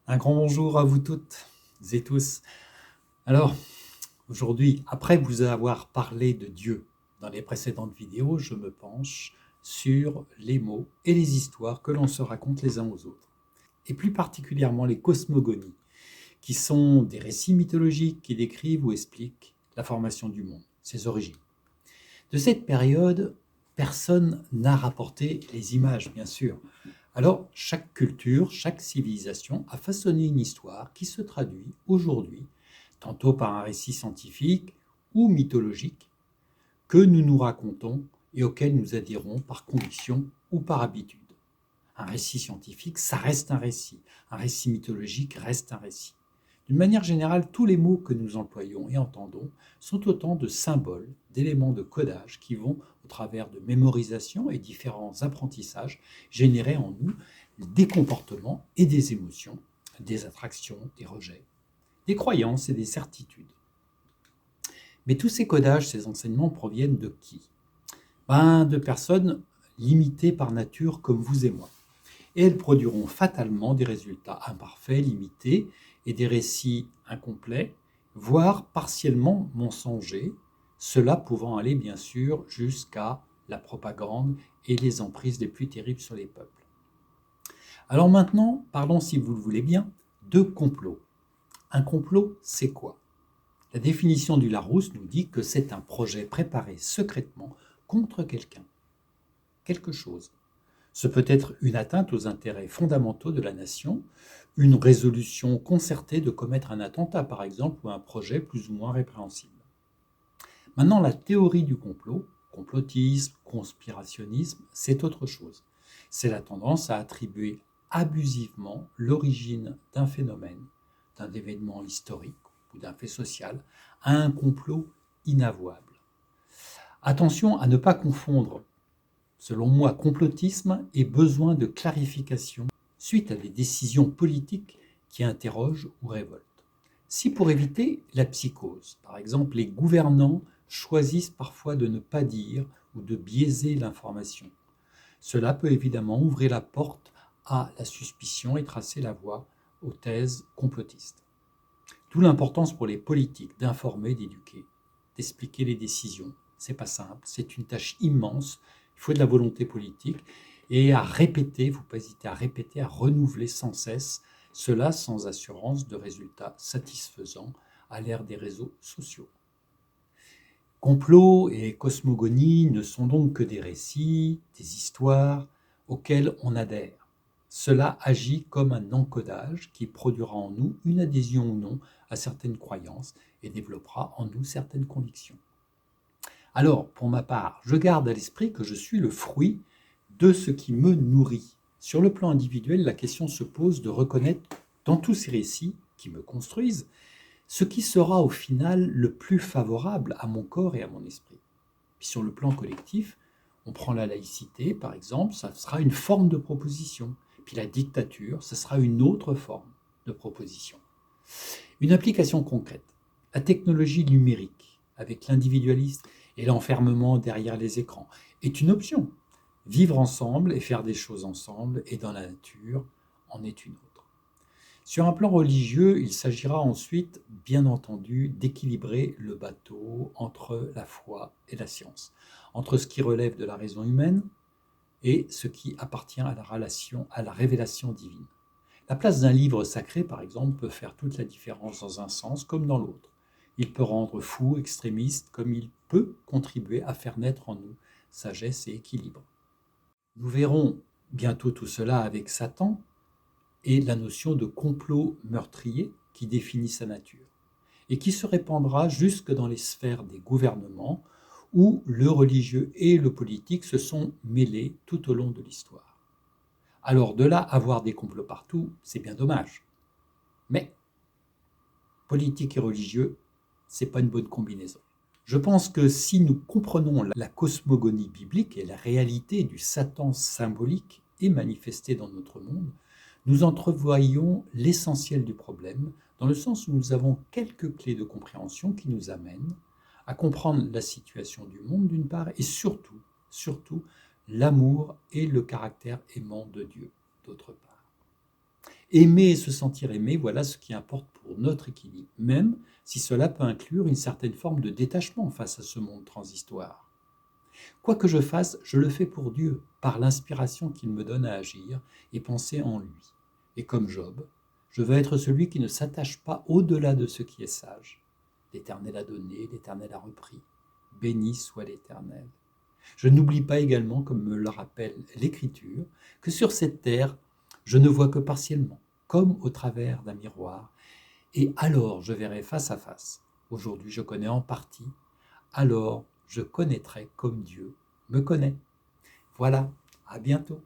Un grand bonjour à vous toutes et tous. Alors, aujourd'hui, après vous avoir parlé de Dieu dans les précédentes vidéos, je me penche sur les mots et les histoires que l'on se raconte les uns aux autres. Et plus particulièrement les cosmogonies, qui sont des récits mythologiques qui décrivent ou expliquent la formation du monde, ses origines. De cette période, personne n'a rapporté les images, bien sûr. Alors, chaque culture, chaque civilisation a façonné une histoire qui se traduit aujourd'hui, tantôt par un récit scientifique ou mythologique, que nous nous racontons et auquel nous adhérons par conviction ou par habitude. Un récit scientifique, ça reste un récit. Un récit mythologique reste un récit. D'une manière générale, tous les mots que nous employons et entendons sont autant de symboles, d'éléments de codage qui vont, au travers de mémorisation et différents apprentissages, générer en nous des comportements et des émotions, des attractions, des rejets, des croyances et des certitudes. Mais tous ces codages, ces enseignements proviennent de qui? De personnes limitées par nature comme vous et moi. Et elles produiront fatalement des résultats imparfaits, limités, et des récits incomplets, voire partiellement mensongers, cela pouvant aller bien sûr jusqu'à la propagande et les emprises les plus terribles sur les peuples. Alors maintenant, parlons, si vous le voulez bien, de complot. Un complot, c'est quoi? La définition du Larousse nous dit que c'est un projet préparé secrètement contre quelqu'un, quelque chose. Ce peut être une atteinte aux intérêts fondamentaux de la nation, une résolution concertée de commettre un attentat par exemple, ou un projet plus ou moins répréhensible. Maintenant, la théorie du complot, complotisme, conspirationnisme, c'est autre chose. C'est la tendance à attribuer abusivement l'origine d'un phénomène, d'un événement historique ou d'un fait social à un complot inavouable. Attention à ne pas confondre, selon moi, complotisme et besoin de clarification suite à des décisions politiques qui interrogent ou révoltent. Si pour éviter la psychose, par exemple, les gouvernants choisissent parfois de ne pas dire ou de biaiser l'information, cela peut évidemment ouvrir la porte à la suspicion et tracer la voie aux thèses complotistes. D'où l'importance pour les politiques d'informer, d'éduquer, d'expliquer les décisions. C'est pas simple, c'est une tâche immense. Il faut de la volonté politique et à répéter, faut pas hésiter à répéter, à renouveler sans cesse, cela sans assurance de résultats satisfaisants à l'ère des réseaux sociaux. Complots et cosmogonie ne sont donc que des récits, des histoires auxquelles on adhère. Cela agit comme un encodage qui produira en nous une adhésion ou non à certaines croyances et développera en nous certaines convictions. Alors, pour ma part, je garde à l'esprit que je suis le fruit de ce qui me nourrit. Sur le plan individuel, la question se pose de reconnaître dans tous ces récits qui me construisent ce qui sera au final le plus favorable à mon corps et à mon esprit. Puis sur le plan collectif, on prend la laïcité, par exemple, ça sera une forme de proposition. Puis la dictature, ce sera une autre forme de proposition. Une application concrète. La technologie numérique, avec l'individualisme et l'enfermement derrière les écrans, est une option. Vivre ensemble et faire des choses ensemble et dans la nature en est une autre. Sur un plan religieux, il s'agira ensuite, bien entendu, d'équilibrer le bateau entre la foi et la science, entre ce qui relève de la raison humaine et ce qui appartient à la révélation divine. La place d'un livre sacré, par exemple, peut faire toute la différence dans un sens comme dans l'autre. Il peut rendre fou, extrémiste, comme il peut contribuer à faire naître en nous sagesse et équilibre. Nous verrons bientôt tout cela avec Satan et la notion de complot meurtrier qui définit sa nature, et qui se répandra jusque dans les sphères des gouvernements où le religieux et le politique se sont mêlés tout au long de l'histoire. Alors de là, avoir des complots partout, c'est bien dommage. Mais politique et religieux, c'est pas une bonne combinaison. Je pense que si nous comprenons la cosmogonie biblique et la réalité du Satan symbolique et manifesté dans notre monde, nous entrevoyons l'essentiel du problème, dans le sens où nous avons quelques clés de compréhension qui nous amènent à comprendre la situation du monde d'une part, et surtout, l'amour et le caractère aimant de Dieu d'autre part. Aimer et se sentir aimé, voilà ce qui importe pour notre équilibre, même si cela peut inclure une certaine forme de détachement face à ce monde transitoire. Quoi que je fasse, je le fais pour Dieu, par l'inspiration qu'il me donne à agir et penser en lui. Et comme Job, je veux être celui qui ne s'attache pas au-delà de ce qui est sage. L'Éternel a donné, l'Éternel a repris. Béni soit l'Éternel. Je n'oublie pas également, comme me le rappelle l'Écriture, que sur cette terre, je ne vois que partiellement, comme au travers d'un miroir, et alors je verrai face à face. Aujourd'hui, je connais en partie, alors je connaîtrai comme Dieu me connaît. Voilà, à bientôt.